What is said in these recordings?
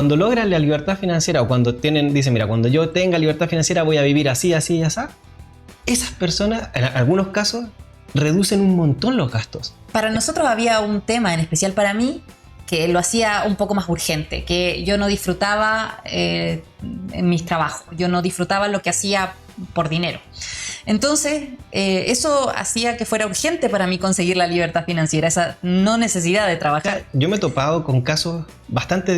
Cuando logran la libertad financiera o cuando dicen, mira, cuando yo tenga libertad financiera voy a vivir así, así y así, esas personas, en algunos casos, reducen un montón los gastos. Para nosotros había un tema, en especial para mí, que lo hacía un poco más urgente, que yo no disfrutaba en mis trabajos, yo no disfrutaba lo que hacía por dinero. Entonces, eso hacía que fuera urgente para mí conseguir la libertad financiera, esa no necesidad de trabajar. Yo me he topado con casos bastante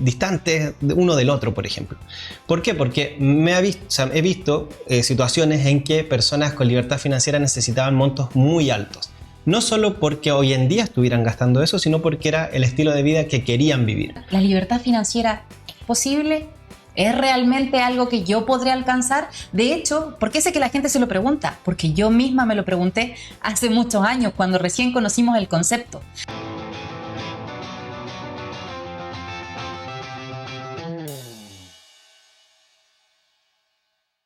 distantes uno del otro, por ejemplo. ¿Por qué? Porque he visto situaciones en que personas con libertad financiera necesitaban montos muy altos. No solo porque hoy en día estuvieran gastando eso, sino porque era el estilo de vida que querían vivir. ¿La libertad financiera es posible? ¿Es realmente algo que yo podría alcanzar? De hecho, ¿por qué sé que la gente se lo pregunta? Porque yo misma me lo pregunté hace muchos años, cuando recién conocimos el concepto.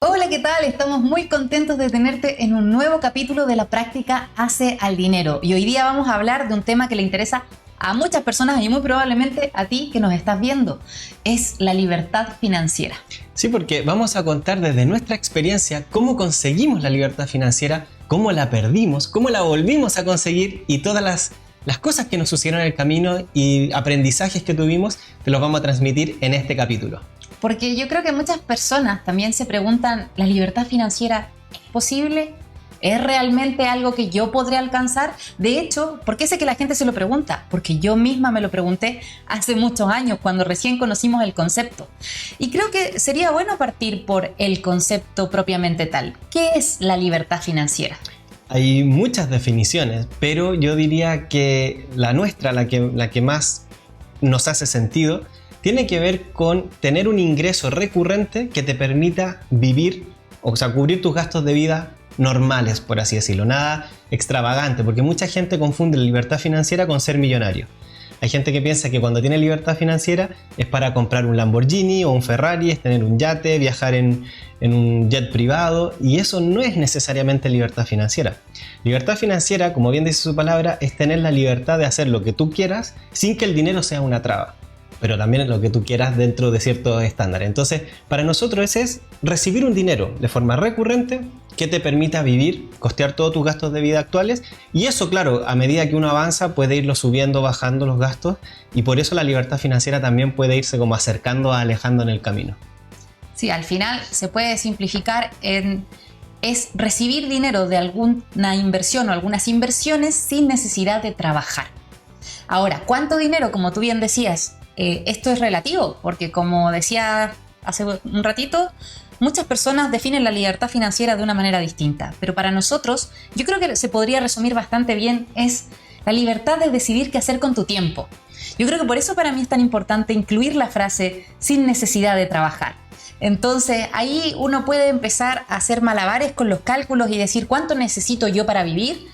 Hola, ¿qué tal? Estamos muy contentos de tenerte en un nuevo capítulo de La Práctica Hace al Dinero. Y hoy día vamos a hablar de un tema que le interesa a muchas personas y muy probablemente a ti que nos estás viendo. Es la libertad financiera. Sí, porque vamos a contar desde nuestra experiencia cómo conseguimos la libertad financiera, cómo la perdimos, cómo la volvimos a conseguir y todas las cosas que nos sucedieron en el camino y aprendizajes que tuvimos, te los vamos a transmitir en este capítulo. Porque yo creo que muchas personas también se preguntan, ¿la libertad financiera es posible? ¿Es realmente algo que yo podré alcanzar? De hecho, ¿por qué sé que la gente se lo pregunta? Porque yo misma me lo pregunté hace muchos años, cuando recién conocimos el concepto. Y creo que sería bueno partir por el concepto propiamente tal. ¿Qué es la libertad financiera? Hay muchas definiciones, pero yo diría que la nuestra, la que más nos hace sentido, tiene que ver con tener un ingreso recurrente que te permita vivir, o sea, cubrir tus gastos de vida normales, por así decirlo, nada extravagante, porque mucha gente confunde la libertad financiera con ser millonario. Hay gente que piensa que cuando tiene libertad financiera es para comprar un Lamborghini o un Ferrari, es tener un yate, viajar en un jet privado, y eso no es necesariamente libertad financiera. Libertad financiera, como bien dice su palabra, es tener la libertad de hacer lo que tú quieras sin que el dinero sea una traba, pero también lo que tú quieras dentro de ciertos estándares. Entonces, para nosotros ese es recibir un dinero de forma recurrente que te permita vivir, costear todos tus gastos de vida actuales, y eso, claro, a medida que uno avanza puede irlo subiendo, bajando los gastos, y por eso la libertad financiera también puede irse como acercando, alejando en el camino. Sí, al final se puede simplificar es recibir dinero de alguna inversión o algunas inversiones sin necesidad de trabajar. Ahora, ¿cuánto dinero? Como tú bien decías, esto es relativo, porque como decía hace un ratito, muchas personas definen la libertad financiera de una manera distinta, pero para nosotros, yo creo que se podría resumir bastante bien, es la libertad de decidir qué hacer con tu tiempo. Yo creo que por eso para mí es tan importante incluir la frase sin necesidad de trabajar. Entonces ahí uno puede empezar a hacer malabares con los cálculos y decir cuánto necesito yo para vivir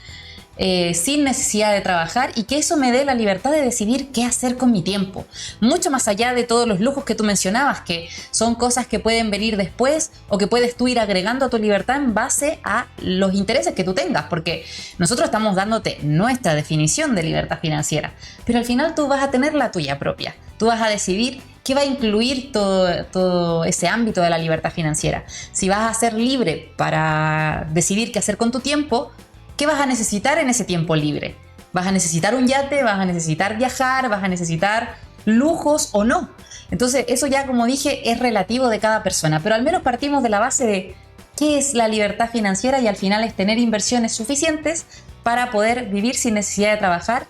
sin necesidad de trabajar, y que eso me dé la libertad de decidir qué hacer con mi tiempo, mucho más allá de todos los lujos que tú mencionabas, que son cosas que pueden venir después o que puedes tú ir agregando a tu libertad en base a los intereses que tú tengas, porque nosotros estamos dándote nuestra definición de libertad financiera, pero al final tú vas a tener la tuya propia, tú vas a decidir qué va a incluir todo ese ámbito de la libertad financiera. Si vas a ser libre para decidir qué hacer con tu tiempo, ¿qué vas a necesitar en ese tiempo libre? ¿Vas a necesitar un yate? ¿Vas a necesitar viajar? ¿Vas a necesitar lujos o no? Entonces eso ya, como dije, es relativo de cada persona, pero al menos partimos de la base de qué es la libertad financiera, y al final es tener inversiones suficientes para poder vivir sin necesidad de trabajar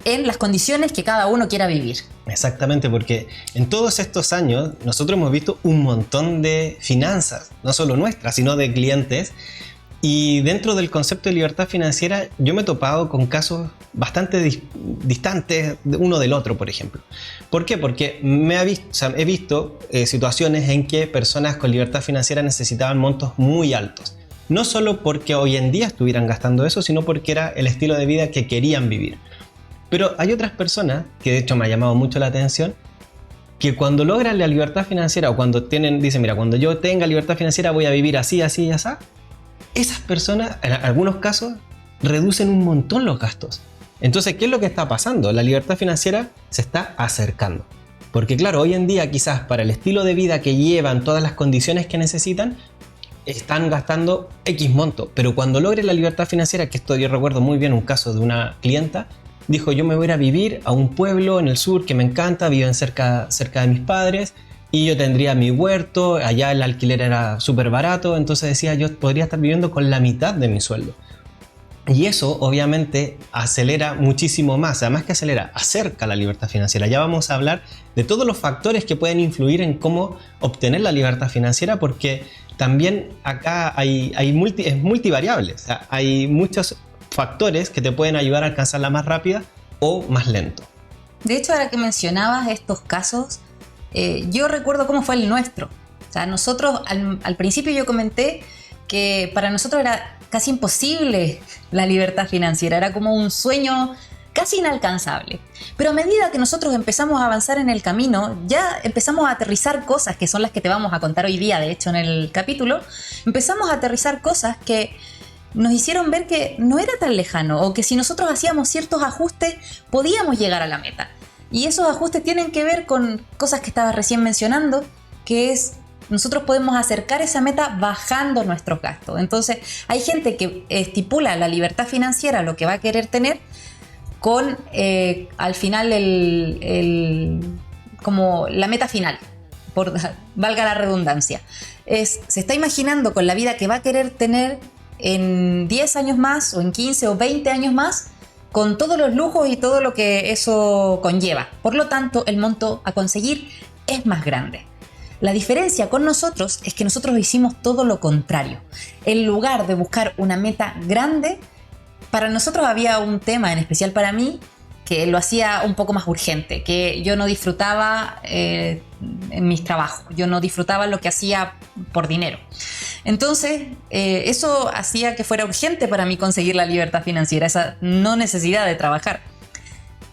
en las condiciones que cada uno quiera vivir. Exactamente, porque en todos estos años nosotros hemos visto un montón de finanzas, no solo nuestras, sino de clientes. Y dentro del concepto de libertad financiera yo me he topado con casos bastante distantes uno del otro, por ejemplo. ¿Por qué? Porque he visto situaciones en que personas con libertad financiera necesitaban montos muy altos. No solo porque hoy en día estuvieran gastando eso, sino porque era el estilo de vida que querían vivir. Pero hay otras personas, que de hecho me ha llamado mucho la atención, que cuando logran la libertad financiera o cuando dicen, mira, cuando yo tenga libertad financiera voy a vivir así, así y así, esas personas, en algunos casos, reducen un montón los gastos. Entonces, ¿qué es lo que está pasando? La libertad financiera se está acercando. Porque claro, hoy en día quizás para el estilo de vida que llevan, todas las condiciones que necesitan, están gastando X monto. Pero cuando logre la libertad financiera, que esto yo recuerdo muy bien un caso de una clienta, dijo: yo me voy a ir a vivir a un pueblo en el sur que me encanta, viven cerca de mis padres, y yo tendría mi huerto, allá el alquiler era súper barato, entonces decía, yo podría estar viviendo con la mitad de mi sueldo. Y eso obviamente acelera muchísimo más, además que acelera, acerca la libertad financiera. Ya vamos a hablar de todos los factores que pueden influir en cómo obtener la libertad financiera, porque también acá es multivariable, o sea, hay muchos factores que te pueden ayudar a alcanzarla más rápida o más lento. De hecho, ahora que mencionabas estos casos, yo recuerdo cómo fue el nuestro. O sea, nosotros al principio yo comenté que para nosotros era casi imposible la libertad financiera, era como un sueño casi inalcanzable. Pero a medida que nosotros empezamos a avanzar en el camino, ya empezamos a aterrizar cosas que son las que te vamos a contar hoy día, de hecho en el capítulo, empezamos a aterrizar cosas que nos hicieron ver que no era tan lejano, o que si nosotros hacíamos ciertos ajustes podíamos llegar a la meta. Y esos ajustes tienen que ver con cosas que estabas recién mencionando, que es nosotros podemos acercar esa meta bajando nuestros gastos. Entonces hay gente que estipula la libertad financiera, lo que va a querer tener, con al final como la meta final, valga la redundancia. Se está imaginando con la vida que va a querer tener en 10 años más, o en 15 o 20 años más, con todos los lujos y todo lo que eso conlleva. Por lo tanto, el monto a conseguir es más grande. La diferencia con nosotros es que nosotros hicimos todo lo contrario. En lugar de buscar una meta grande, para nosotros había un tema, en especial para mí, que lo hacía un poco más urgente, que yo no disfrutaba en mis trabajos, yo no disfrutaba lo que hacía por dinero. Entonces, eso hacía que fuera urgente para mí conseguir la libertad financiera, esa no necesidad de trabajar.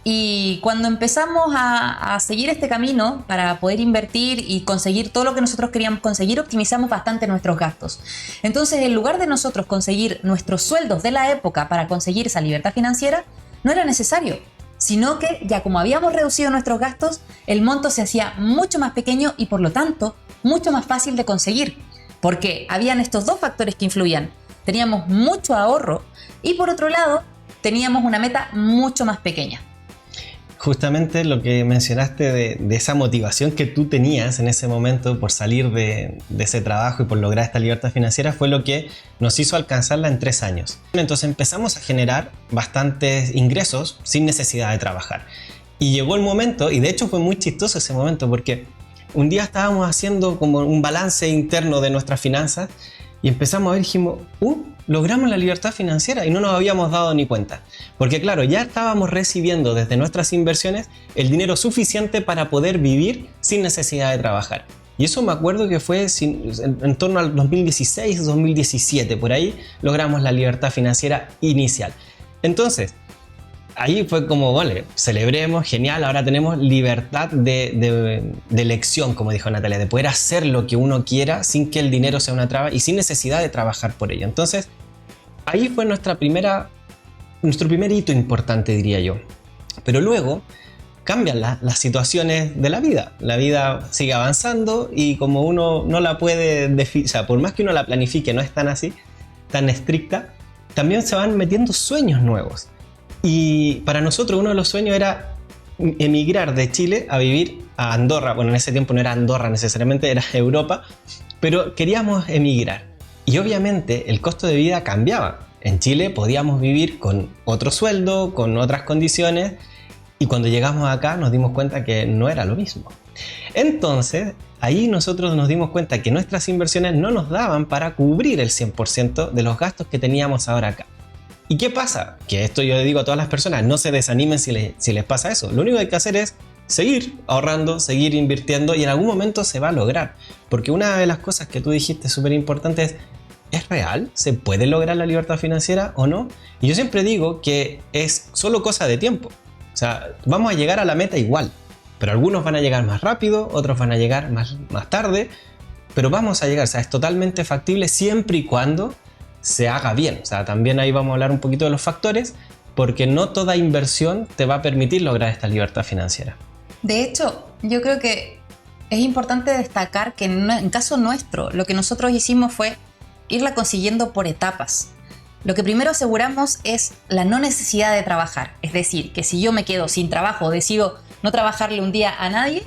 Y cuando empezamos a seguir este camino para poder invertir y conseguir todo lo que nosotros queríamos conseguir, optimizamos bastante nuestros gastos. Entonces, en lugar de nosotros conseguir nuestros sueldos de la época para conseguir esa libertad financiera, no era necesario, sino que ya como habíamos reducido nuestros gastos, el monto se hacía mucho más pequeño y por lo tanto mucho más fácil de conseguir, porque habían estos dos factores que influían. Teníamos mucho ahorro y por otro lado teníamos una meta mucho más pequeña. Justamente lo que mencionaste de esa motivación que tú tenías en ese momento por salir de ese trabajo y por lograr esta libertad financiera fue lo que nos hizo alcanzarla en 3 años. Entonces empezamos a generar bastantes ingresos sin necesidad de trabajar. Y llegó el momento, y de hecho fue muy chistoso ese momento, porque un día estábamos haciendo como un balance interno de nuestras finanzas y empezamos a ver y dijimos, logramos la libertad financiera, y no nos habíamos dado ni cuenta. Porque claro, ya estábamos recibiendo desde nuestras inversiones el dinero suficiente para poder vivir sin necesidad de trabajar. Y eso me acuerdo que fue en torno al 2016-2017, por ahí logramos la libertad financiera inicial. Entonces, ahí fue como, vale, celebremos, genial, ahora tenemos libertad de elección, como dijo Natalia, de poder hacer lo que uno quiera sin que el dinero sea una traba y sin necesidad de trabajar por ello. Entonces, ahí fue nuestro primer hito importante, diría yo. Pero luego cambian las situaciones de la vida. La vida sigue avanzando y como uno no la puede definir, o sea, por más que uno la planifique, no es tan así, tan estricta, también se van metiendo sueños nuevos. Y para nosotros uno de los sueños era emigrar de Chile a vivir a Andorra. Bueno, en ese tiempo no era Andorra necesariamente, era Europa, pero queríamos emigrar. Y obviamente el costo de vida cambiaba. En Chile podíamos vivir con otro sueldo, con otras condiciones, y cuando llegamos acá nos dimos cuenta que no era lo mismo. Entonces, ahí nosotros nos dimos cuenta que nuestras inversiones no nos daban para cubrir el 100% de los gastos que teníamos ahora acá. ¿Y qué pasa? Que esto yo le digo a todas las personas, no se desanimen si les pasa eso. Lo único que hay que hacer es seguir ahorrando, seguir invirtiendo, y en algún momento se va a lograr. Porque una de las cosas que tú dijiste súper importante ¿es real? ¿Se puede lograr la libertad financiera o no? Y yo siempre digo que es solo cosa de tiempo. O sea, vamos a llegar a la meta igual, pero algunos van a llegar más rápido, otros van a llegar más tarde, pero vamos a llegar. O sea, es totalmente factible siempre y cuando se haga bien. O sea, también ahí vamos a hablar un poquito de los factores, porque no toda inversión te va a permitir lograr esta libertad financiera. De hecho, yo creo que es importante destacar que en caso nuestro, lo que nosotros hicimos fue irla consiguiendo por etapas. Lo que primero aseguramos es la no necesidad de trabajar. Es decir, que si yo me quedo sin trabajo o decido no trabajarle un día a nadie,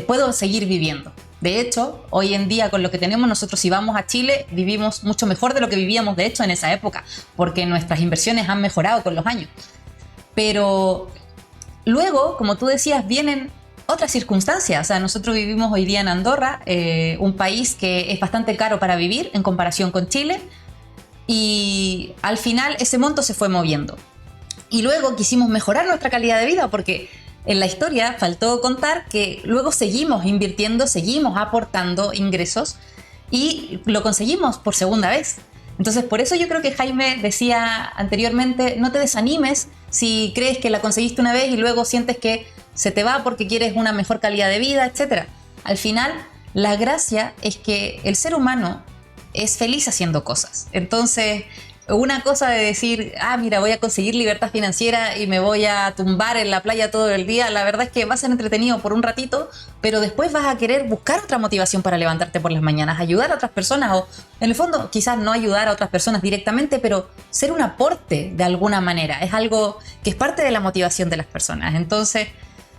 puedo seguir viviendo. De hecho, hoy en día con lo que tenemos nosotros, si vamos a Chile, vivimos mucho mejor de lo que vivíamos de hecho en esa época, porque nuestras inversiones han mejorado con los años. Pero luego, como tú decías, vienen otras circunstancias. O sea, nosotros vivimos hoy día en Andorra, un país que es bastante caro para vivir en comparación con Chile, y al final ese monto se fue moviendo. Y luego quisimos mejorar nuestra calidad de vida porque en la historia faltó contar que luego seguimos invirtiendo, seguimos aportando ingresos y lo conseguimos por segunda vez. Entonces, por eso yo creo que Jaime decía anteriormente, no te desanimes si crees que la conseguiste una vez y luego sientes que se te va porque quieres una mejor calidad de vida, etc. Al final, la gracia es que el ser humano es feliz haciendo cosas. Entonces, una cosa de decir, mira, voy a conseguir libertad financiera y me voy a tumbar en la playa todo el día, la verdad es que va a ser entretenido por un ratito, pero después vas a querer buscar otra motivación para levantarte por las mañanas, ayudar a otras personas o, en el fondo, quizás no ayudar a otras personas directamente, pero ser un aporte de alguna manera. Es algo que es parte de la motivación de las personas. Entonces,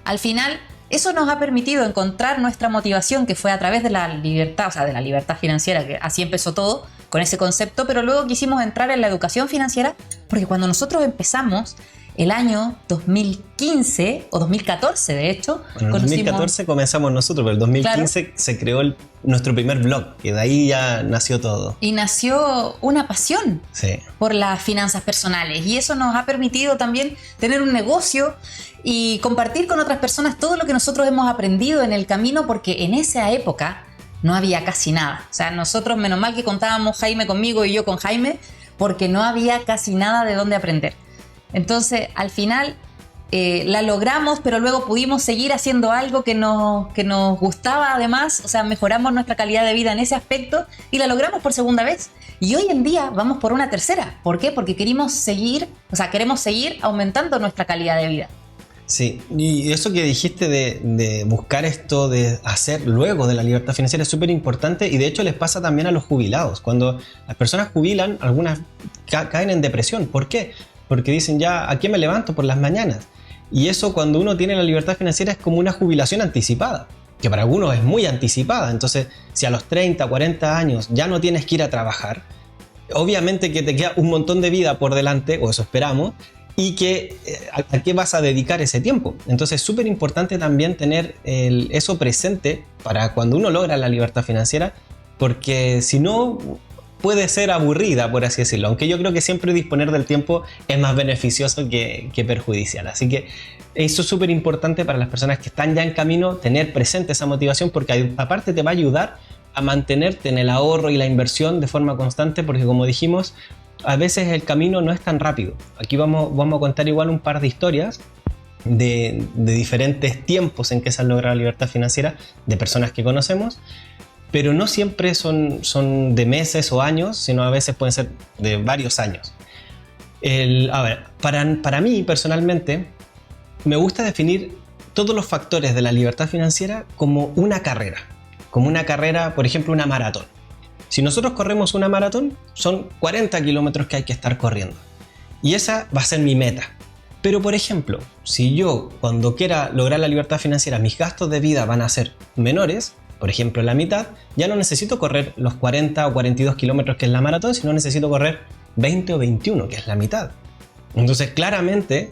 al final, eso nos ha permitido encontrar nuestra motivación, que fue a través de la libertad, o sea, de la libertad financiera, que así empezó todo, con ese concepto, pero luego quisimos entrar en la educación financiera, porque cuando nosotros empezamos, el año 2015, o 2014 de hecho... Bueno, en 2014 comenzamos nosotros, pero en 2015 claro, se creó nuestro primer blog, y de ahí ya nació todo. Y nació una pasión por las finanzas personales, y eso nos ha permitido también tener un negocio y compartir con otras personas todo lo que nosotros hemos aprendido en el camino, porque en esa época no había casi nada. O sea, nosotros, menos mal que contábamos Jaime conmigo y yo con Jaime, porque no había casi nada de dónde aprender. Entonces, al final la logramos, pero luego pudimos seguir haciendo algo que nos gustaba además. O sea, mejoramos nuestra calidad de vida en ese aspecto y la logramos por segunda vez. Y hoy en día vamos por una tercera. ¿Por qué? Porque queremos seguir aumentando nuestra calidad de vida. Sí, y eso que dijiste de buscar esto, de hacer luego de la libertad financiera es súper importante, y de hecho les pasa también a los jubilados. Cuando las personas jubilan, algunas caen en depresión. ¿Por qué? Porque dicen, ya, ¿a qué me levanto por las mañanas? Y eso, cuando uno tiene la libertad financiera, es como una jubilación anticipada, que para algunos es muy anticipada. Entonces, si a los 30, 40 años ya no tienes que ir a trabajar, obviamente que te queda un montón de vida por delante, o eso esperamos, y que ¿a qué vas a dedicar ese tiempo? Entonces es súper importante también tener eso presente para cuando uno logra la libertad financiera, porque si no puede ser aburrida, por así decirlo, aunque yo creo que siempre disponer del tiempo es más beneficioso que perjudicial. Así que eso es súper importante para las personas que están ya en camino, tener presente esa motivación, porque aparte te va a ayudar a mantenerte en el ahorro y la inversión de forma constante, porque como dijimos, a veces el camino no es tan rápido. Aquí vamos a contar igual un par de historias de diferentes tiempos en que se ha logrado la libertad financiera de personas que conocemos, pero no siempre son de meses o años, sino a veces pueden ser de varios años. A ver, para mí personalmente me gusta definir todos los factores de la libertad financiera como una carrera, por ejemplo, una maratón. Si nosotros corremos una maratón, son 40 kilómetros que hay que estar corriendo. Y esa va a ser mi meta. Pero, por ejemplo, si yo, cuando quiera lograr la libertad financiera, mis gastos de vida van a ser menores, por ejemplo, la mitad, ya no necesito correr los 40 o 42 kilómetros que es la maratón, sino necesito correr 20 o 21, que es la mitad. Entonces, claramente,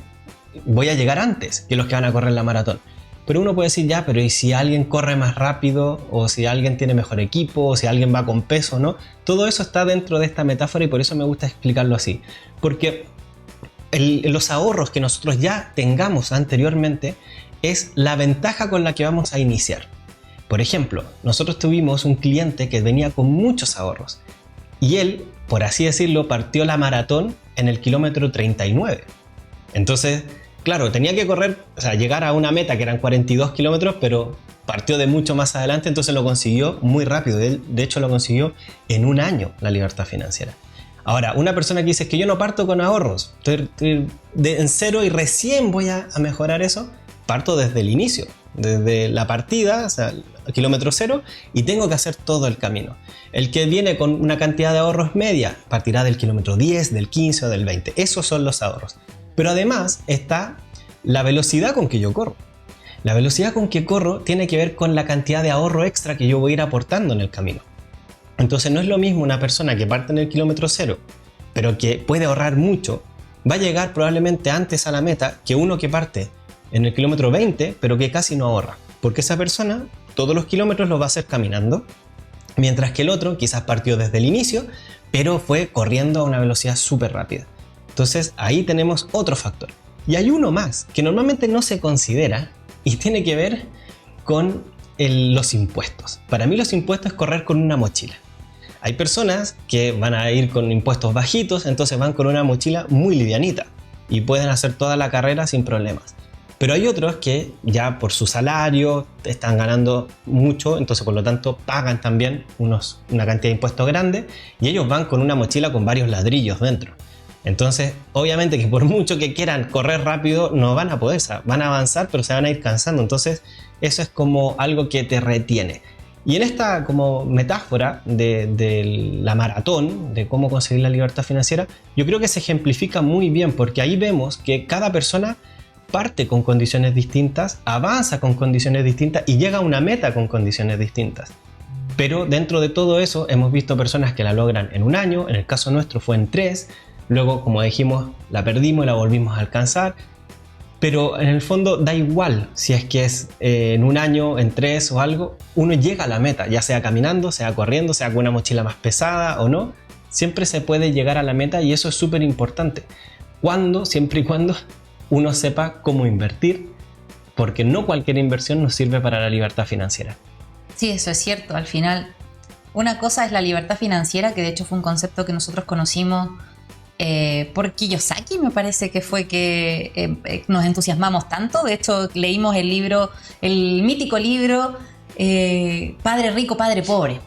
voy a llegar antes que los que van a correr la maratón. Pero uno puede decir, ya, pero ¿y si alguien corre más rápido? ¿O si alguien tiene mejor equipo? ¿O si alguien va con peso? ¿No? Todo eso está dentro de esta metáfora, y por eso me gusta explicarlo así. Porque los ahorros que nosotros ya tengamos anteriormente es la ventaja con la que vamos a iniciar. Por ejemplo, nosotros tuvimos un cliente que venía con muchos ahorros. Y él, por así decirlo, partió la maratón en el kilómetro 39. Entonces, claro, tenía que correr, o sea, llegar a una meta que eran 42 kilómetros, pero partió de mucho más adelante, entonces lo consiguió muy rápido. Él, de hecho, lo consiguió en un año, la libertad financiera. Ahora, una persona que dice que yo no parto con ahorros, estoy en cero y recién voy a mejorar eso, parto desde el inicio. desde la partida, o sea, el kilómetro cero, y tengo que hacer todo el camino. El que viene con una cantidad de ahorros media partirá del kilómetro 10, del 15 o del 20. Esos son los ahorros. Pero además está la velocidad con que yo corro. La velocidad con que corro tiene que ver con la cantidad de ahorro extra que yo voy a ir aportando en el camino. Entonces no es lo mismo una persona que parte en el kilómetro cero, pero que puede ahorrar mucho, va a llegar probablemente antes a la meta que uno que parte en el kilómetro 20, pero que casi no ahorra. Porque esa persona todos los kilómetros los va a hacer caminando, mientras que el otro quizás partió desde el inicio, pero fue corriendo a una velocidad súper rápida. Entonces ahí tenemos otro factor. Y hay uno más que normalmente no se considera y tiene que ver con los impuestos. Para mí los impuestos es correr con una mochila. Hay personas que van a ir con impuestos bajitos, entonces van con una mochila muy livianita y pueden hacer toda la carrera sin problemas. Pero hay otros que ya por su salario están ganando mucho, entonces por lo tanto pagan también una cantidad de impuestos grande y ellos van con una mochila con varios ladrillos dentro. Entonces obviamente que por mucho que quieran correr rápido no van a poder, van a avanzar pero se van a ir cansando. Entonces eso es como algo que te retiene. Y en esta como metáfora de la maratón, de cómo conseguir la libertad financiera, yo creo que se ejemplifica muy bien porque ahí vemos que cada persona parte con condiciones distintas, avanza con condiciones distintas y llega a una meta con condiciones distintas. Pero dentro de todo eso hemos visto personas que la logran en 1 año, en el caso nuestro fue en 3, luego como dijimos la perdimos y la volvimos a alcanzar, pero en el fondo da igual si es que es en 1 año, en 3 o algo, uno llega a la meta, ya sea caminando, sea corriendo, sea con una mochila más pesada o no, siempre se puede llegar a la meta y eso es súper importante. Siempre y cuando uno sepa cómo invertir, porque no cualquier inversión nos sirve para la libertad financiera. Sí, eso es cierto. Al final, una cosa es la libertad financiera, que de hecho fue un concepto que nosotros conocimos por Kiyosaki, me parece que fue que nos entusiasmamos tanto. De hecho, leímos el mítico libro Padre Rico, Padre Pobre.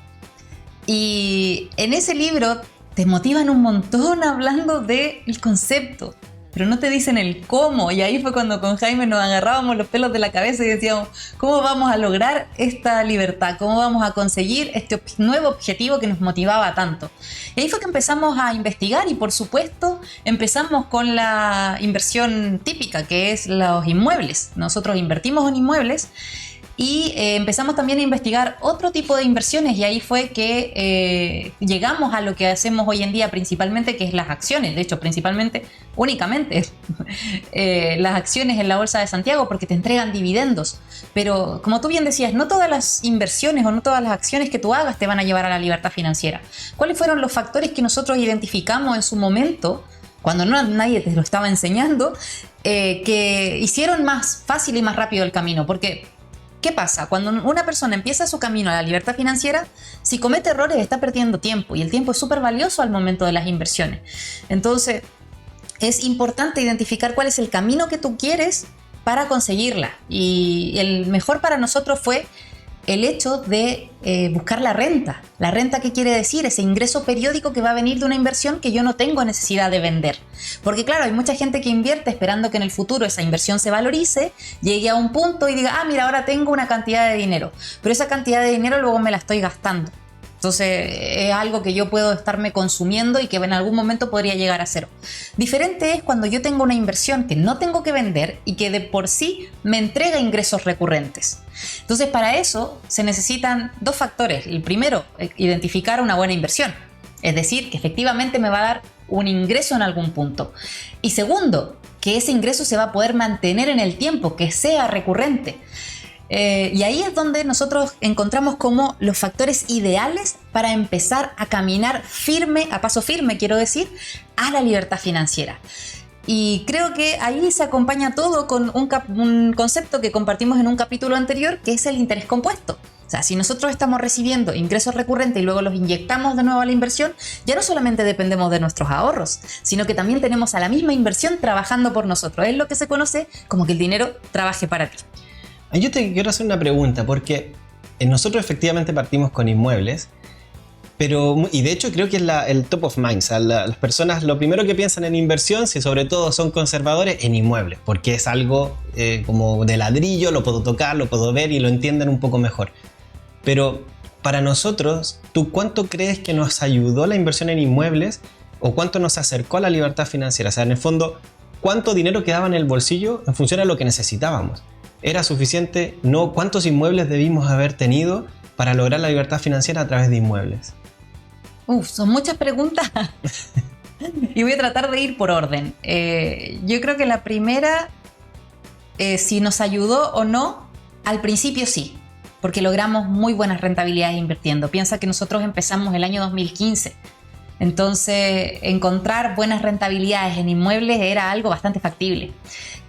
Y en ese libro te motivan un montón hablando del concepto, pero no te dicen el cómo. Y ahí fue cuando con Jaime nos agarrábamos los pelos de la cabeza y decíamos, ¿cómo vamos a lograr esta libertad? ¿Cómo vamos a conseguir este nuevo objetivo que nos motivaba tanto? Y ahí fue que empezamos a investigar y por supuesto empezamos con la inversión típica, que es los inmuebles. Nosotros invertimos en inmuebles y empezamos también a investigar otro tipo de inversiones y ahí fue que llegamos a lo que hacemos hoy en día principalmente, que es las acciones. De hecho, únicamente las acciones en la Bolsa de Santiago, porque te entregan dividendos. Pero como tú bien decías, no todas las inversiones o no todas las acciones que tú hagas te van a llevar a la libertad financiera. ¿Cuáles fueron los factores que nosotros identificamos en su momento, cuando nadie te lo estaba enseñando, que hicieron más fácil y más rápido el camino? Porque ¿qué pasa? Cuando una persona empieza su camino a la libertad financiera, si comete errores está perdiendo tiempo y el tiempo es súper valioso al momento de las inversiones. Entonces, es importante identificar cuál es el camino que tú quieres para conseguirla. Y el mejor para nosotros fue el hecho de buscar la renta. ¿La renta qué quiere decir? Ese ingreso periódico que va a venir de una inversión que yo no tengo necesidad de vender. Porque claro, hay mucha gente que invierte esperando que en el futuro esa inversión se valorice, llegue a un punto y diga, mira, ahora tengo una cantidad de dinero. Pero esa cantidad de dinero luego me la estoy gastando. Entonces es algo que yo puedo estarme consumiendo y que en algún momento podría llegar a cero. Diferente es cuando yo tengo una inversión que no tengo que vender y que de por sí me entrega ingresos recurrentes. Entonces para eso se necesitan 2 factores. El primero, identificar una buena inversión. Es decir, que efectivamente me va a dar un ingreso en algún punto. Y segundo, que ese ingreso se va a poder mantener en el tiempo, que sea recurrente. Y ahí es donde nosotros encontramos como los factores ideales para empezar a caminar a paso firme, quiero decir, a la libertad financiera. Y creo que ahí se acompaña todo con un concepto que compartimos en un capítulo anterior, que es el interés compuesto. O sea, si nosotros estamos recibiendo ingresos recurrentes y luego los inyectamos de nuevo a la inversión, ya no solamente dependemos de nuestros ahorros, sino que también tenemos a la misma inversión trabajando por nosotros. Es lo que se conoce como que el dinero trabaje para ti. Yo te quiero hacer una pregunta, porque nosotros efectivamente partimos con inmuebles, Pero, y de hecho creo que es el top of mind. O sea, las personas lo primero que piensan en inversión, si sobre todo son conservadores, en inmuebles, porque es algo como de ladrillo, lo puedo tocar, lo puedo ver y lo entienden un poco mejor. Pero para nosotros, ¿tú cuánto crees que nos ayudó la inversión en inmuebles o cuánto nos acercó a la libertad financiera? O sea, en el fondo, ¿cuánto dinero quedaba en el bolsillo en función a lo que necesitábamos? ¿Era suficiente? No. ¿Cuántos inmuebles debimos haber tenido para lograr la libertad financiera a través de inmuebles? Son muchas preguntas y voy a tratar de ir por orden. Yo creo que la primera, si nos ayudó o no, al principio sí, porque logramos muy buenas rentabilidades invirtiendo. Piensa que nosotros empezamos el año 2015, entonces encontrar buenas rentabilidades en inmuebles era algo bastante factible.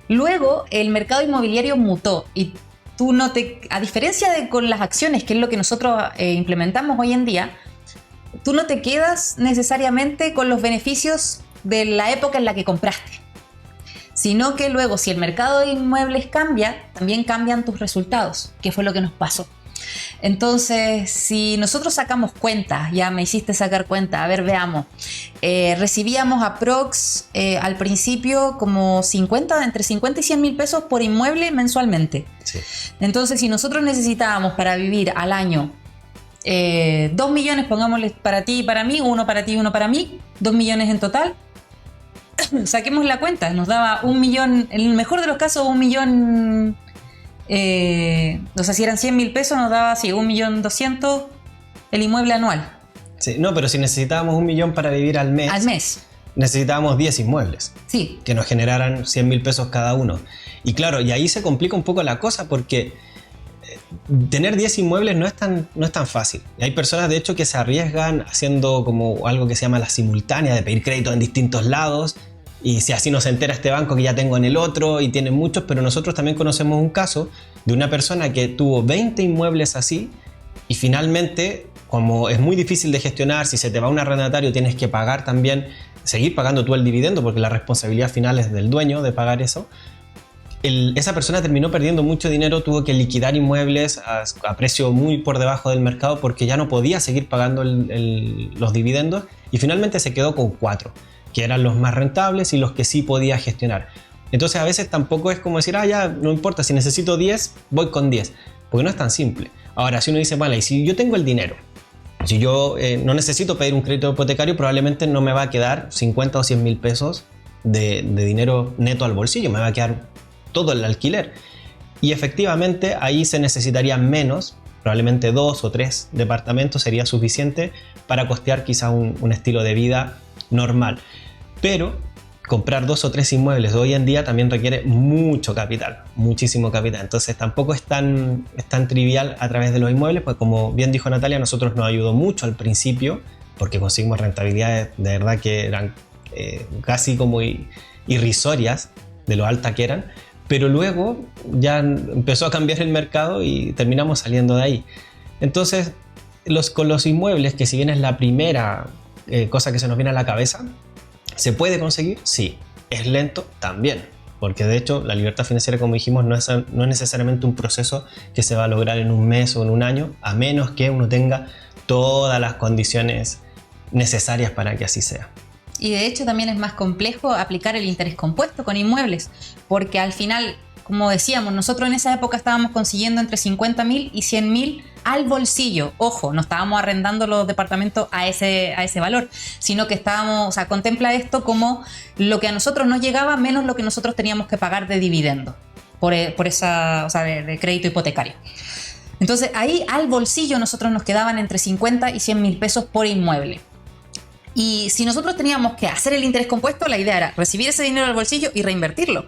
Luego el mercado inmobiliario mutó y tú a diferencia de con las acciones, que es lo que nosotros implementamos hoy en día, tú no te quedas necesariamente con los beneficios de la época en la que compraste, sino que luego, si el mercado de inmuebles cambia, también cambian tus resultados, que fue lo que nos pasó. Entonces, si nosotros sacamos cuentas, ya me hiciste sacar cuenta, a ver, veamos, recibíamos aprox al principio como entre 50 y 100 mil pesos por inmueble mensualmente. Sí. Entonces, si nosotros necesitábamos para vivir al año 2 millones, pongámosle para ti y para mí, uno para ti y uno para mí, 2 millones en total. Saquemos la cuenta, nos daba 1 millón, en el mejor de los casos 1 millón, o sea, si eran 100 mil pesos nos daba así, 1.200.000 el inmueble anual. Sí, no, pero si necesitábamos 1 millón para vivir al mes, necesitábamos 10 inmuebles, sí, que nos generaran 100 mil pesos cada uno. Y claro, y ahí se complica un poco la cosa porque tener 10 inmuebles no es tan fácil. Y hay personas, de hecho, que se arriesgan haciendo como algo que se llama la simultánea, de pedir crédito en distintos lados. Y si así no se entera este banco que ya tengo en el otro, y tienen muchos, pero nosotros también conocemos un caso de una persona que tuvo 20 inmuebles así y finalmente, como es muy difícil de gestionar, si se te va un arrendatario tienes que pagar también, seguir pagando tú el dividendo porque la responsabilidad final es del dueño de pagar eso. Esa persona terminó perdiendo mucho dinero, tuvo que liquidar inmuebles a precio muy por debajo del mercado porque ya no podía seguir pagando los dividendos y finalmente se quedó con 4, que eran los más rentables y los que sí podía gestionar. Entonces a veces tampoco es como decir, ya no importa, si necesito 10, voy con 10, porque no es tan simple. Ahora, si uno dice, vale, y si yo tengo el dinero, si yo no necesito pedir un crédito hipotecario, probablemente no me va a quedar 50 o 100 mil pesos de dinero neto al bolsillo, me va a quedar todo el alquiler. Y efectivamente ahí se necesitaría menos, probablemente 2 o 3 departamentos sería suficiente para costear quizá un estilo de vida normal. Pero comprar 2 o 3 inmuebles hoy en día también requiere mucho capital, muchísimo capital. Entonces tampoco es tan trivial a través de los inmuebles, pues como bien dijo Natalia, a nosotros nos ayudó mucho al principio porque conseguimos rentabilidades de verdad que eran casi como irrisorias de lo alta que eran. Pero luego ya empezó a cambiar el mercado y terminamos saliendo de ahí. Entonces, con los inmuebles, que si bien es la primera cosa que se nos viene a la cabeza, ¿se puede conseguir? Sí. ¿Es lento? También. Porque de hecho, la libertad financiera, como dijimos, no es necesariamente un proceso que se va a lograr en un mes o en un año, a menos que uno tenga todas las condiciones necesarias para que así sea. Y de hecho también es más complejo aplicar el interés compuesto con inmuebles, porque al final, como decíamos, nosotros en esa época estábamos consiguiendo entre 50.000 y 100.000 al bolsillo. Ojo, no estábamos arrendando los departamentos a ese valor, sino que estábamos, o sea, contempla esto como lo que a nosotros nos llegaba menos lo que nosotros teníamos que pagar de dividendo por esa, o sea, de crédito hipotecario. Entonces ahí al bolsillo nosotros nos quedaban entre 50 y 100.000 pesos por inmueble. Y si nosotros teníamos que hacer el interés compuesto, la idea era recibir ese dinero al bolsillo y reinvertirlo.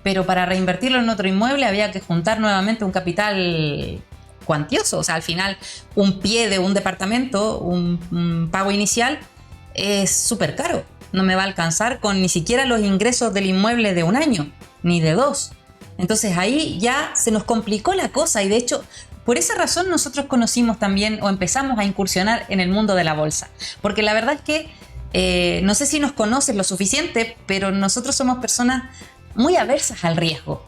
Pero para reinvertirlo en otro inmueble había que juntar nuevamente un capital cuantioso. O sea, al final un pie de un departamento, un pago inicial, es súper caro. No me va a alcanzar con ni siquiera los ingresos del inmueble de un año, ni de 2. Entonces ahí ya se nos complicó la cosa y de hecho... Por esa razón nosotros conocimos también o empezamos a incursionar en el mundo de la bolsa. Porque la verdad es que no sé si nos conoces lo suficiente, pero nosotros somos personas muy aversas al riesgo.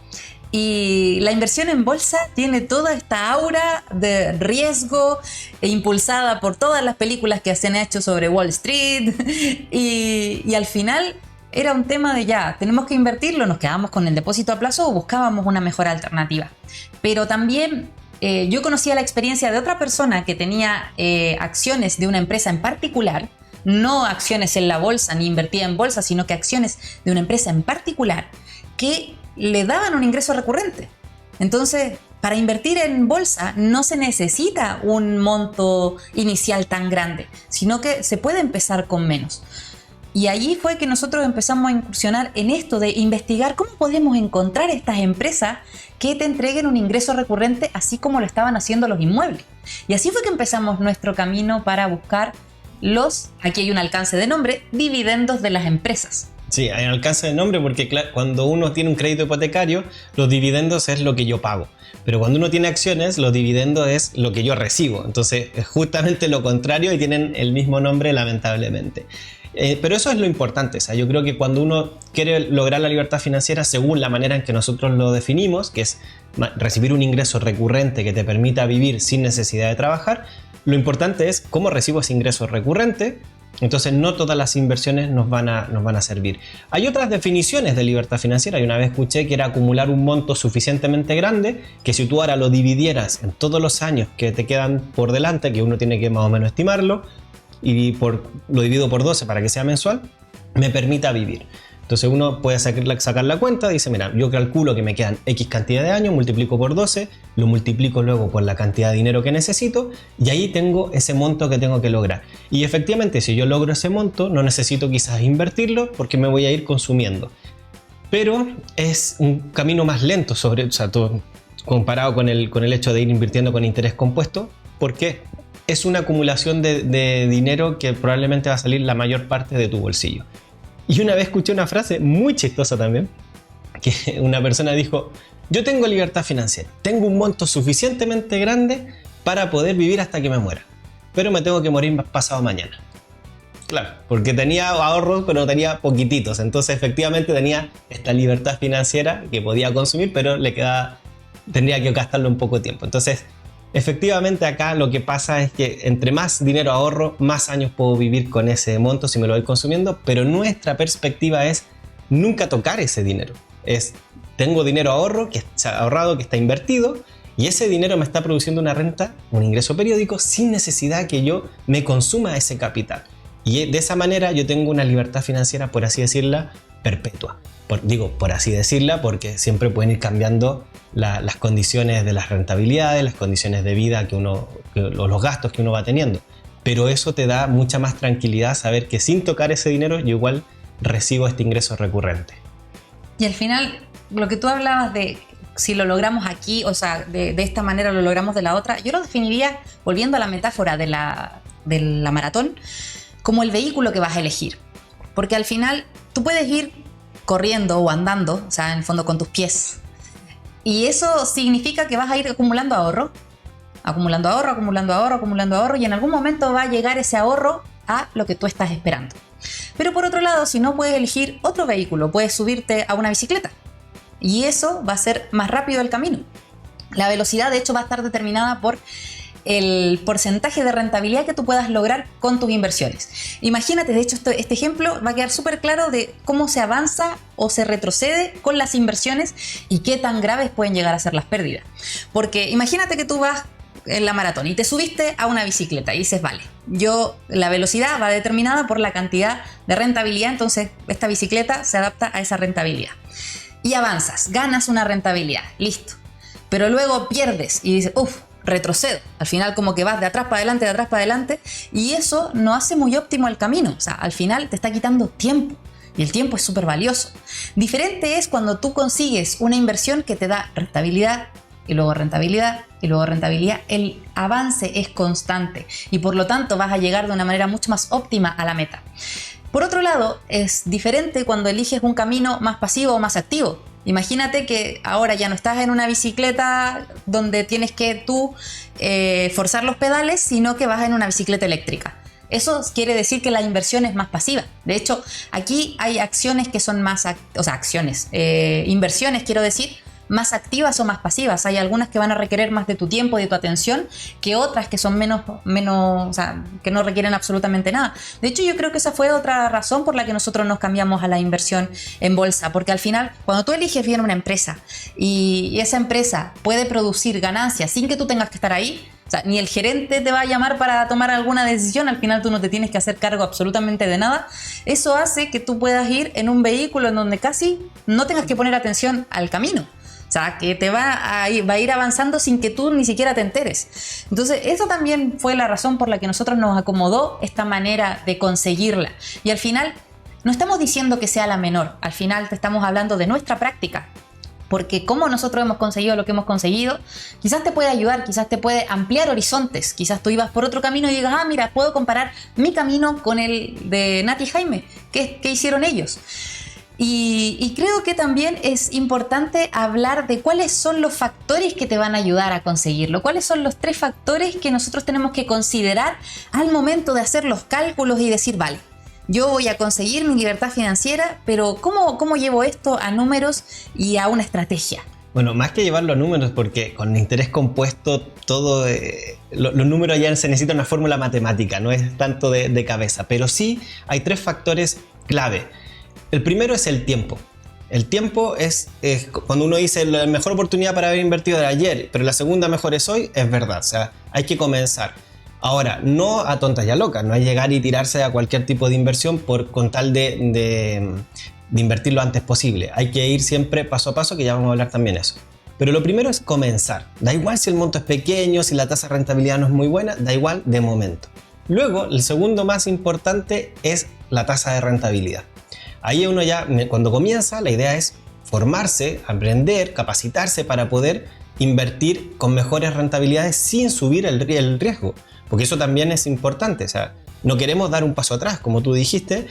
Y la inversión en bolsa tiene toda esta aura de riesgo impulsada por todas las películas que se han hecho sobre Wall Street y al final era un tema de ya, tenemos que invertirlo, nos quedábamos con el depósito a plazo o buscábamos una mejor alternativa. Pero también yo conocía la experiencia de otra persona que tenía acciones de una empresa en particular, no acciones en la bolsa ni invertía en bolsa, sino que acciones de una empresa en particular que le daban un ingreso recurrente. Entonces, para invertir en bolsa no se necesita un monto inicial tan grande, sino que se puede empezar con menos. Y allí fue que nosotros empezamos a incursionar en esto de investigar cómo podemos encontrar estas empresas que te entreguen un ingreso recurrente así como lo estaban haciendo los inmuebles. Y así fue que empezamos nuestro camino para buscar aquí hay un alcance de nombre, dividendos de las empresas. Sí, hay un alcance de nombre porque cuando uno tiene un crédito hipotecario, los dividendos es lo que yo pago. Pero cuando uno tiene acciones, los dividendos es lo que yo recibo. Entonces es justamente lo contrario y tienen el mismo nombre, lamentablemente. Pero eso es lo importante. O sea, yo creo que cuando uno quiere lograr la libertad financiera según la manera en que nosotros lo definimos, que es recibir un ingreso recurrente que te permita vivir sin necesidad de trabajar, lo importante es cómo recibo ese ingreso recurrente. Entonces no todas las inversiones nos van a servir. Hay otras definiciones de libertad financiera y una vez escuché que era acumular un monto suficientemente grande que si tú ahora lo dividieras en todos los años que te quedan por delante, que uno tiene que más o menos estimarlo, y lo divido por 12 para que sea mensual, me permita vivir. Entonces uno puede sacar la cuenta, dice, mira, yo calculo que me quedan X cantidad de años, multiplico por 12, lo multiplico luego por la cantidad de dinero que necesito y ahí tengo ese monto que tengo que lograr. Y efectivamente, si yo logro ese monto, no necesito quizás invertirlo porque me voy a ir consumiendo. Pero es un camino más lento comparado con el hecho de ir invirtiendo con interés compuesto. ¿Por qué? Es una acumulación de dinero que probablemente va a salir la mayor parte de tu bolsillo. Y una vez escuché una frase muy chistosa también, que una persona dijo, yo tengo libertad financiera, tengo un monto suficientemente grande para poder vivir hasta que me muera, pero me tengo que morir pasado mañana. Claro, porque tenía ahorros, pero tenía poquititos, entonces efectivamente tenía esta libertad financiera que podía consumir, pero tendría que gastarlo en poco tiempo. Entonces, efectivamente acá lo que pasa es que entre más dinero ahorro, más años puedo vivir con ese monto si me lo voy consumiendo, pero nuestra perspectiva es nunca tocar ese dinero. Tengo dinero ahorrado que está invertido y ese dinero me está produciendo una renta, un ingreso periódico sin necesidad que yo me consuma ese capital. Y de esa manera yo tengo una libertad financiera, por así decirla, perpetua. Por así decirla, porque siempre pueden ir cambiando las condiciones de las rentabilidades, las condiciones de vida los gastos que uno va teniendo. Pero eso te da mucha más tranquilidad saber que sin tocar ese dinero yo igual recibo este ingreso recurrente. Y al final, lo que tú hablabas de si lo logramos aquí, o sea, de esta manera lo logramos de la otra, yo lo definiría, volviendo a la metáfora de la maratón, como el vehículo que vas a elegir. Porque al final tú puedes ir corriendo o andando, o sea, en el fondo con tus pies. Y eso significa que vas a ir acumulando ahorro, y en algún momento va a llegar ese ahorro a lo que tú estás esperando. Pero por otro lado, si no, puedes elegir otro vehículo, puedes subirte a una bicicleta y eso va a ser más rápido el camino. La velocidad, de hecho, va a estar determinada por el porcentaje de rentabilidad que tú puedas lograr con tus inversiones. Imagínate, de hecho, este ejemplo va a quedar súper claro de cómo se avanza o se retrocede con las inversiones y qué tan graves pueden llegar a ser las pérdidas. Porque imagínate que tú vas en la maratón y te subiste a una bicicleta y dices, vale, la velocidad va determinada por la cantidad de rentabilidad, entonces esta bicicleta se adapta a esa rentabilidad. Y avanzas, ganas una rentabilidad, listo. Pero luego pierdes y dices, retrocedo. Al final como que vas de atrás para adelante, y eso no hace muy óptimo el camino. O sea, al final te está quitando tiempo y el tiempo es súper valioso. Diferente es cuando tú consigues una inversión que te da rentabilidad y luego rentabilidad y luego rentabilidad. El avance es constante y por lo tanto vas a llegar de una manera mucho más óptima a la meta. Por otro lado, es diferente cuando eliges un camino más pasivo o más activo. Imagínate que ahora ya no estás en una bicicleta donde tienes que tú forzar los pedales, sino que vas en una bicicleta eléctrica. Eso quiere decir que la inversión es más pasiva. De hecho, aquí hay acciones que son más, inversiones quiero decir, más activas o más pasivas. Hay algunas que van a requerir más de tu tiempo y de tu atención que otras que son menos, o sea, que no requieren absolutamente nada. De hecho, yo creo que esa fue otra razón por la que nosotros nos cambiamos a la inversión en bolsa, porque al final, cuando tú eliges bien una empresa y esa empresa puede producir ganancias sin que tú tengas que estar ahí, o sea, ni el gerente te va a llamar para tomar alguna decisión, al final tú no te tienes que hacer cargo absolutamente de nada. Eso hace que tú puedas ir en un vehículo en donde casi no tengas que poner atención al camino. O sea, que te va a ir avanzando sin que tú ni siquiera te enteres. Entonces, eso también fue la razón por la que nosotros nos acomodó esta manera de conseguirla. Y al final, no estamos diciendo que sea la menor. Al final te estamos hablando de nuestra práctica. Porque como nosotros hemos conseguido lo que hemos conseguido, quizás te puede ayudar, quizás te puede ampliar horizontes. Quizás tú ibas por otro camino y digas, ah, mira, puedo comparar mi camino con el de Nati y Jaime. ¿Qué hicieron ellos? Y creo que también es importante hablar de cuáles son los factores que te van a ayudar a conseguirlo. Cuáles son los 3 factores que nosotros tenemos que considerar al momento de hacer los cálculos y decir, vale, yo voy a conseguir mi libertad financiera, pero ¿cómo llevo esto a números y a una estrategia? Bueno, más que llevarlo a números, porque con interés compuesto todo, los números ya se necesita una fórmula matemática, no es tanto de cabeza, pero sí hay 3 factores clave. El primero es el tiempo. El tiempo es cuando uno dice la mejor oportunidad para haber invertido era ayer, pero la segunda mejor es hoy, es verdad, o sea, hay que comenzar. Ahora, no a tontas y a locas, no es llegar y tirarse a cualquier tipo de inversión con tal de invertir lo antes posible. Hay que ir siempre paso a paso, que ya vamos a hablar también de eso. Pero lo primero es comenzar. Da igual si el monto es pequeño, si la tasa de rentabilidad no es muy buena, da igual de momento. Luego, el segundo más importante es la tasa de rentabilidad. Ahí uno ya, cuando comienza, la idea es formarse, aprender, capacitarse para poder invertir con mejores rentabilidades sin subir el riesgo. Porque eso también es importante, o sea, no queremos dar un paso atrás, como tú dijiste.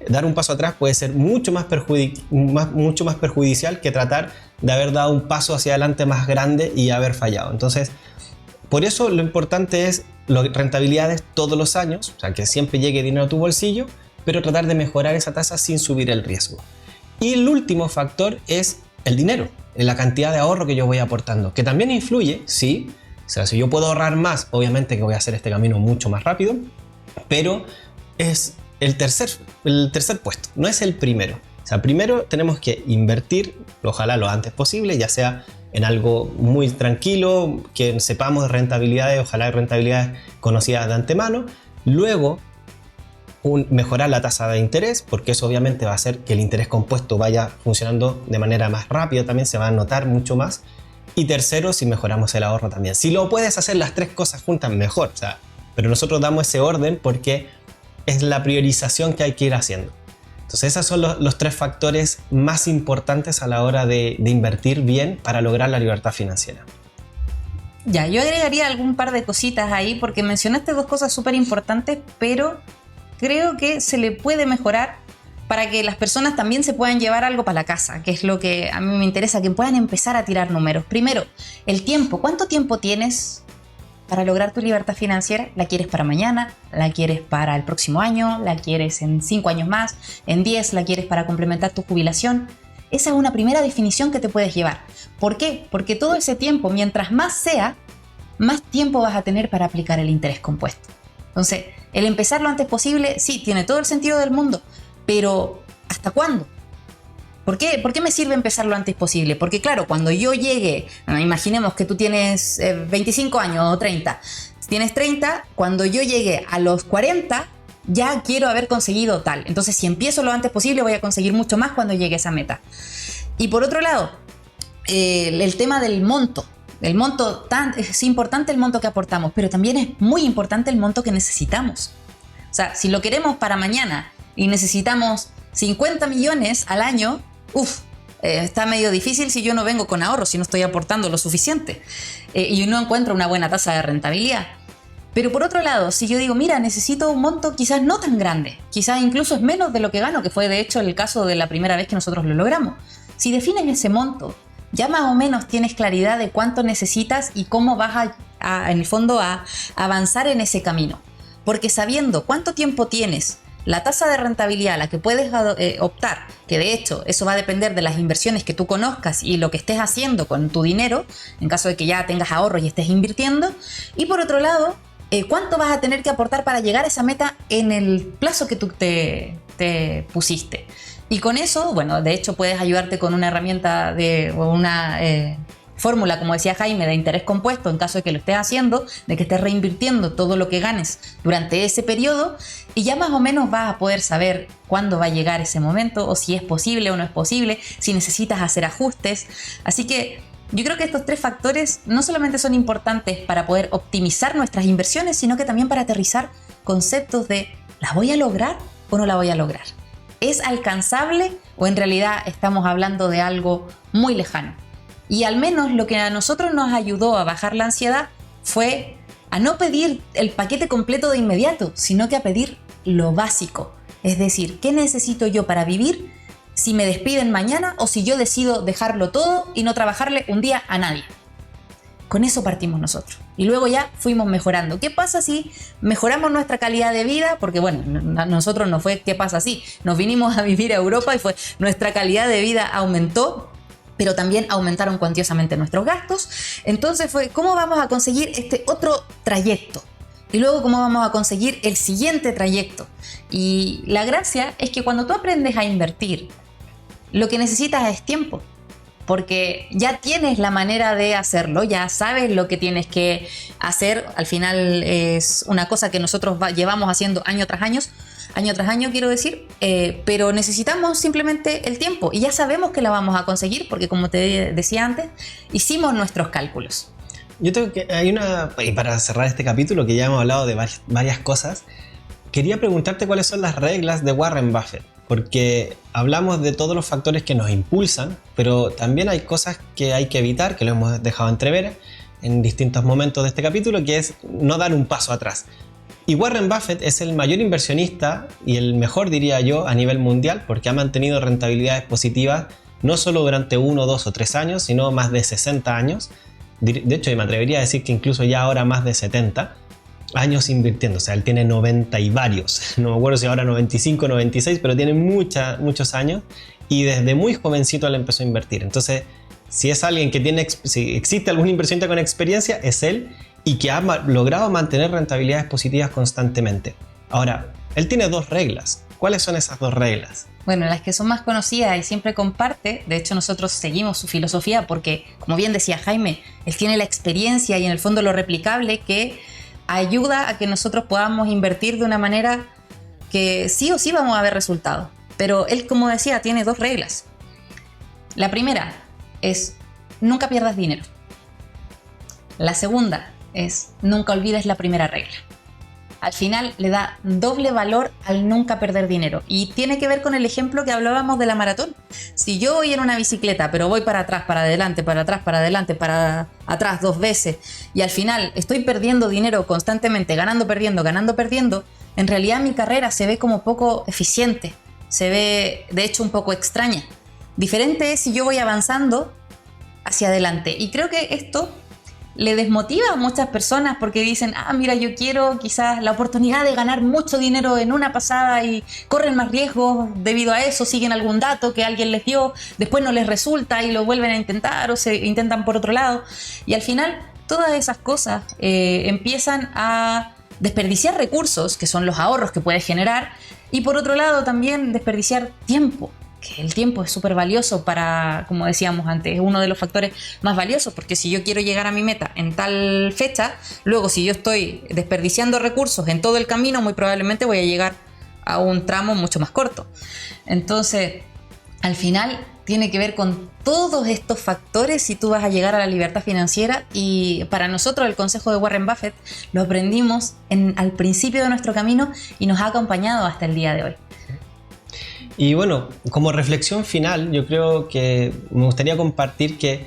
Dar un paso atrás puede ser mucho más perjudicial que tratar de haber dado un paso hacia adelante más grande y haber fallado. Entonces, por eso lo importante es rentabilidades todos los años, o sea, que siempre llegue dinero a tu bolsillo, pero tratar de mejorar esa tasa sin subir el riesgo. Y el último factor es el dinero, la cantidad de ahorro que yo voy aportando, que también influye, sí. O sea, si yo puedo ahorrar más, obviamente que voy a hacer este camino mucho más rápido, pero es el tercer puesto, no es el primero. O sea, primero tenemos que invertir, ojalá lo antes posible, ya sea en algo muy tranquilo, que sepamos de rentabilidades, ojalá rentabilidades conocidas de antemano. Luego, mejorar la tasa de interés, porque eso obviamente va a hacer que el interés compuesto vaya funcionando de manera más rápida, también se va a notar mucho más. Y tercero, si mejoramos el ahorro también. Si lo puedes hacer las 3 cosas juntas, mejor. O sea, pero nosotros damos ese orden porque es la priorización que hay que ir haciendo. Entonces, esos son los 3 factores más importantes a la hora de invertir bien para lograr la libertad financiera. Ya, yo agregaría algún par de cositas ahí porque mencionaste 2 cosas súper importantes, pero creo que se le puede mejorar para que las personas también se puedan llevar algo para la casa, que es lo que a mí me interesa, que puedan empezar a tirar números. Primero, el tiempo. ¿Cuánto tiempo tienes para lograr tu libertad financiera? ¿La quieres para mañana? ¿La quieres para el próximo año? ¿La quieres en 5 años más? ¿En 10? ¿La quieres para complementar tu jubilación? Esa es una primera definición que te puedes llevar. ¿Por qué? Porque todo ese tiempo, mientras más sea, más tiempo vas a tener para aplicar el interés compuesto. Entonces, el empezar lo antes posible, sí, tiene todo el sentido del mundo, pero ¿hasta cuándo? ¿Por qué me sirve empezar lo antes posible? Porque claro, cuando yo llegue, imaginemos que tú tienes 25 años o 30, si tienes 30, cuando yo llegue a los 40, ya quiero haber conseguido tal. Entonces, si empiezo lo antes posible, voy a conseguir mucho más cuando llegue a esa meta. Y por otro lado, el tema del monto. El monto, es importante el monto que aportamos, pero también es muy importante el monto que necesitamos. O sea, si lo queremos para mañana y necesitamos 50 millones al año, está medio difícil si yo no vengo con ahorros, si no estoy aportando lo suficiente y no encuentro una buena tasa de rentabilidad. Pero por otro lado, si yo digo, mira, necesito un monto quizás no tan grande, quizás incluso es menos de lo que gano, que fue de hecho el caso de la primera vez que nosotros lo logramos. Si defines ese monto, ya más o menos tienes claridad de cuánto necesitas y cómo vas en el fondo a avanzar en ese camino. Porque sabiendo cuánto tiempo tienes, la tasa de rentabilidad a la que puedes optar, que de hecho eso va a depender de las inversiones que tú conozcas y lo que estés haciendo con tu dinero, en caso de que ya tengas ahorros y estés invirtiendo. Y por otro lado, cuánto vas a tener que aportar para llegar a esa meta en el plazo que tú te pusiste. Y con eso, bueno, de hecho puedes ayudarte con una herramienta o una fórmula, como decía Jaime, de interés compuesto en caso de que lo estés haciendo, de que estés reinvirtiendo todo lo que ganes durante ese periodo, y ya más o menos vas a poder saber cuándo va a llegar ese momento, o si es posible o no es posible, si necesitas hacer ajustes. Así que yo creo que estos 3 factores no solamente son importantes para poder optimizar nuestras inversiones, sino que también para aterrizar conceptos de ¿la voy a lograr o no la voy a lograr? ¿Es alcanzable o en realidad estamos hablando de algo muy lejano? Y al menos lo que a nosotros nos ayudó a bajar la ansiedad fue a no pedir el paquete completo de inmediato, sino que a pedir lo básico. Es decir, ¿qué necesito yo para vivir si me despiden mañana o si yo decido dejarlo todo y no trabajarle un día a nadie? Con eso partimos nosotros. Y luego ya fuimos mejorando. ¿Qué pasa si mejoramos nuestra calidad de vida? Porque bueno, a nosotros no fue ¿qué pasa si? Nos vinimos a vivir a Europa y fue nuestra calidad de vida aumentó, pero también aumentaron cuantiosamente nuestros gastos. Entonces fue ¿cómo vamos a conseguir este otro trayecto? Y luego ¿cómo vamos a conseguir el siguiente trayecto? Y la gracia es que cuando tú aprendes a invertir, lo que necesitas es tiempo. Porque ya tienes la manera de hacerlo, ya sabes lo que tienes que hacer. Al final es una cosa que nosotros llevamos haciendo año tras año quiero decir, pero necesitamos simplemente el tiempo y ya sabemos que la vamos a conseguir porque, como te decía antes, hicimos nuestros cálculos. Yo tengo que hay y para cerrar este capítulo, que ya hemos hablado de varias cosas, quería preguntarte cuáles son las reglas de Warren Buffett. Porque hablamos de todos los factores que nos impulsan, pero también hay cosas que hay que evitar, que lo hemos dejado entrever en distintos momentos de este capítulo, que es no dar un paso atrás. Y Warren Buffett es el mayor inversionista y el mejor, diría yo, a nivel mundial, porque ha mantenido rentabilidades positivas no solo durante 1, 2 o 3 años, sino más de 60 años. De hecho, me atrevería a decir que incluso ya ahora más de 70 años invirtiendo. O sea, él tiene 90 y varios, no me acuerdo si ahora 95, 96, pero tiene muchos años y desde muy jovencito él empezó a invertir. Entonces, si es alguien que si existe algún inversionista con experiencia, es él, y que ha logrado mantener rentabilidades positivas constantemente. Ahora, él tiene 2 reglas. ¿Cuáles son esas 2 reglas? Bueno, las que son más conocidas y siempre comparte, de hecho nosotros seguimos su filosofía porque, como bien decía Jaime, él tiene la experiencia y en el fondo lo replicable que ayuda a que nosotros podamos invertir de una manera que sí o sí vamos a ver resultados. Pero él, como decía, tiene 2 reglas. La primera es nunca pierdas dinero. La segunda es nunca olvides la primera regla. Al final le da doble valor al nunca perder dinero. Y tiene que ver con el ejemplo que hablábamos de la maratón. Si yo voy en una bicicleta, pero voy para atrás, para adelante, para atrás, para adelante, para atrás 2 veces, y al final estoy perdiendo dinero constantemente, ganando, perdiendo, en realidad mi carrera se ve como poco eficiente. Se ve, de hecho, un poco extraña. Diferente es si yo voy avanzando hacia adelante. Y creo que esto le desmotiva a muchas personas porque dicen, mira, yo quiero quizás la oportunidad de ganar mucho dinero en una pasada y corren más riesgos debido a eso, siguen algún dato que alguien les dio, después no les resulta y lo vuelven a intentar o se intentan por otro lado. Y al final todas esas cosas empiezan a desperdiciar recursos, que son los ahorros que puedes generar, y por otro lado también desperdiciar tiempo. Que el tiempo es súper valioso para, como decíamos antes, es uno de los factores más valiosos, porque si yo quiero llegar a mi meta en tal fecha, luego si yo estoy desperdiciando recursos en todo el camino, muy probablemente voy a llegar a un tramo mucho más corto. Entonces, al final tiene que ver con todos estos factores si tú vas a llegar a la libertad financiera, y para nosotros el consejo de Warren Buffett lo aprendimos al principio de nuestro camino y nos ha acompañado hasta el día de hoy. Y bueno, como reflexión final, yo creo que me gustaría compartir que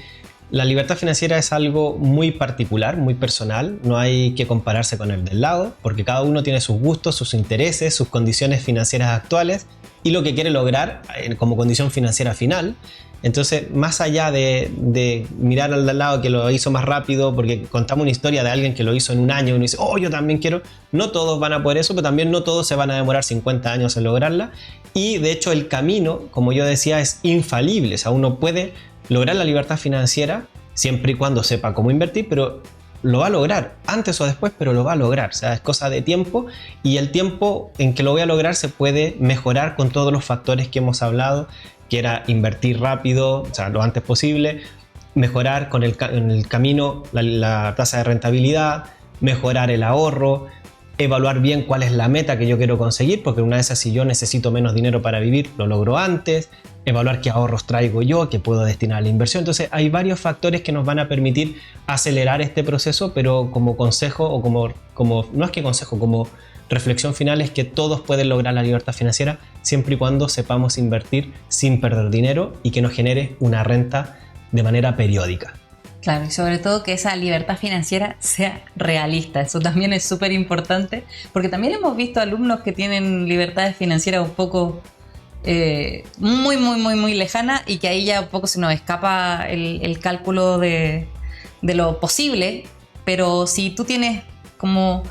la libertad financiera es algo muy particular, muy personal. No hay que compararse con el del lado, porque cada uno tiene sus gustos, sus intereses, sus condiciones financieras actuales y lo que quiere lograr como condición financiera final. Entonces, más allá de mirar al de al lado que lo hizo más rápido, porque contamos una historia de alguien que lo hizo en un año y uno dice, oh, yo también quiero, no todos van a poder eso, pero también no todos se van a demorar 50 años en lograrla. Y de hecho el camino, como yo decía, es infalible. O sea, uno puede lograr la libertad financiera siempre y cuando sepa cómo invertir, pero lo va a lograr, antes o después, pero lo va a lograr. O sea, es cosa de tiempo, y el tiempo en que lo voy a lograr se puede mejorar con todos los factores que hemos hablado, que era invertir rápido, o sea, lo antes posible, mejorar en el camino la tasa de rentabilidad, mejorar el ahorro, evaluar bien cuál es la meta que yo quiero conseguir, porque una de esas, si yo necesito menos dinero para vivir, lo logro antes, evaluar qué ahorros traigo yo, que puedo destinar a la inversión. Entonces hay varios factores que nos van a permitir acelerar este proceso, pero como consejo, o como no es que consejo, como reflexión final, es que todos pueden lograr la libertad financiera siempre y cuando sepamos invertir sin perder dinero y que nos genere una renta de manera periódica. Claro, y sobre todo que esa libertad financiera sea realista. Eso también es súper importante, porque también hemos visto alumnos que tienen libertades financieras un poco muy lejana, y que ahí ya un poco se nos escapa el cálculo de lo posible. Pero si tú tienes como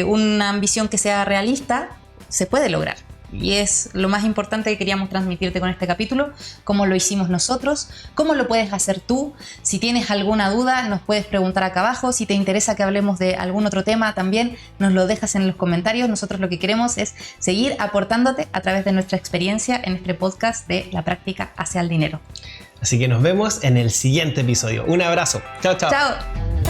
una ambición que sea realista, se puede lograr. Y es lo más importante que queríamos transmitirte con este capítulo, cómo lo hicimos nosotros, cómo lo puedes hacer tú. Si tienes alguna duda, nos puedes preguntar acá abajo. Si te interesa que hablemos de algún otro tema, también nos lo dejas en los comentarios. Nosotros lo que queremos es seguir aportándote a través de nuestra experiencia en este podcast de La Práctica hacia el Dinero. Así que nos vemos en el siguiente episodio. Un abrazo. Chao, chao. Chao.